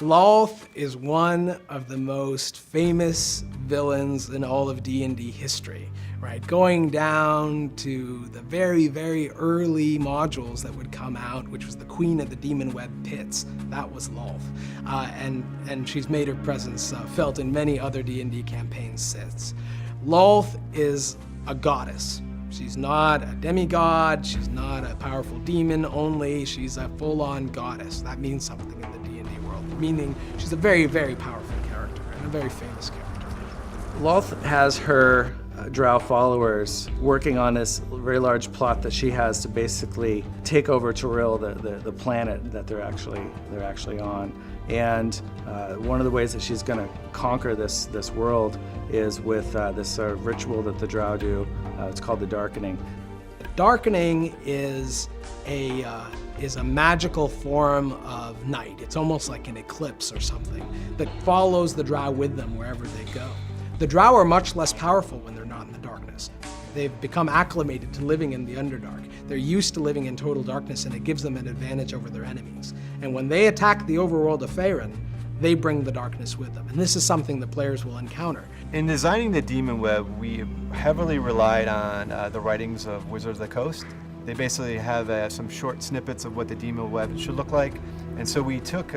Lolth is one of the most famous villains in all of D&D history, right? Going down to the very, very early modules that would come out, which was the Queen of the Demonweb Pits. That was Lolth. And she's made her presence felt in many other D&D campaigns since. Lolth is a goddess. She's not a demigod, she's not a powerful demon only, she's a full-on goddess. That means something in the D&D world, meaning she's a very, very powerful character and a very famous character. Lolth has her drow followers working on this very large plot that she has to basically take over Toril, the planet that they're actually on. And one of the ways that she's going to conquer this world is with this ritual that the drow do. It's called the Darkening. Darkening is a magical form of night. It's almost like an eclipse or something that follows the drow with them wherever they go. The drow are much less powerful when they're not in the darkness. They've become acclimated to living in the Underdark. They're used to living in total darkness, and it gives them an advantage over their enemies. And when they attack the overworld of Faerun, they bring the darkness with them. And this is something the players will encounter. In designing the Demonweb, we heavily relied on the writings of Wizards of the Coast. They basically have some short snippets of what the Demonweb should look like. And so we took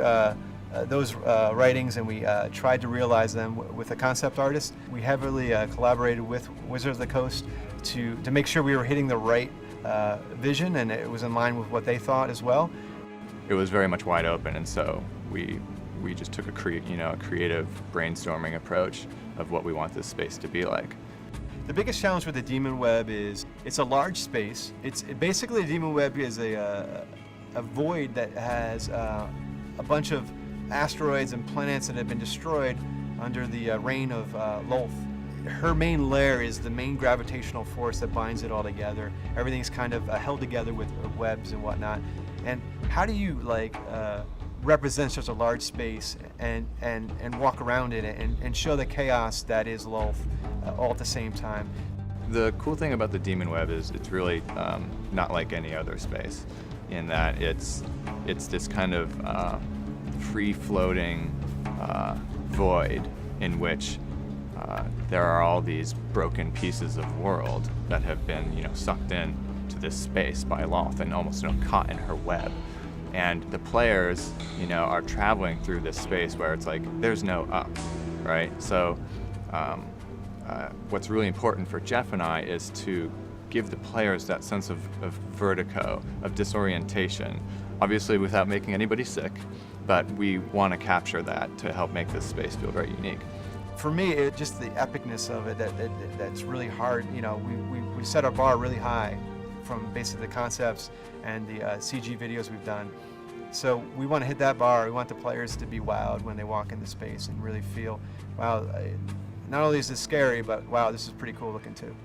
those writings and we tried to realize them with a concept artist. We heavily collaborated with Wizards of the Coast to make sure we were hitting the right vision, and it was in line with what they thought as well. It was very much wide open, and so we just took a creative brainstorming approach of what we want this space to be like. The biggest challenge with the Demonweb is it's a large space. Basically the Demonweb is a void that has a bunch of asteroids and planets that have been destroyed under the reign of Lolth. Her main lair is the main gravitational force that binds it all together. Everything's kind of held together with webs and whatnot. And how do you represent such a large space and walk around it and show the chaos that is Lolth all at the same time? The cool thing about the Demonweb is it's really not like any other space, in that it's this kind of free-floating void in which there are all these broken pieces of world that have been, sucked in to this space by Lolth and almost, caught in her web. And the players, are traveling through this space where it's like there's no up, right? So what's really important for Jeff and I is to give the players that sense of vertigo, of disorientation, obviously without making anybody sick, but we want to capture that to help make this space feel very unique. For me, it's just the epicness of it that's really hard. We set our bar really high from basically the concepts and the CG videos we've done. So we want to hit that bar. We want the players to be wowed when they walk into space and really feel, wow, not only is this scary, but wow, this is pretty cool looking too.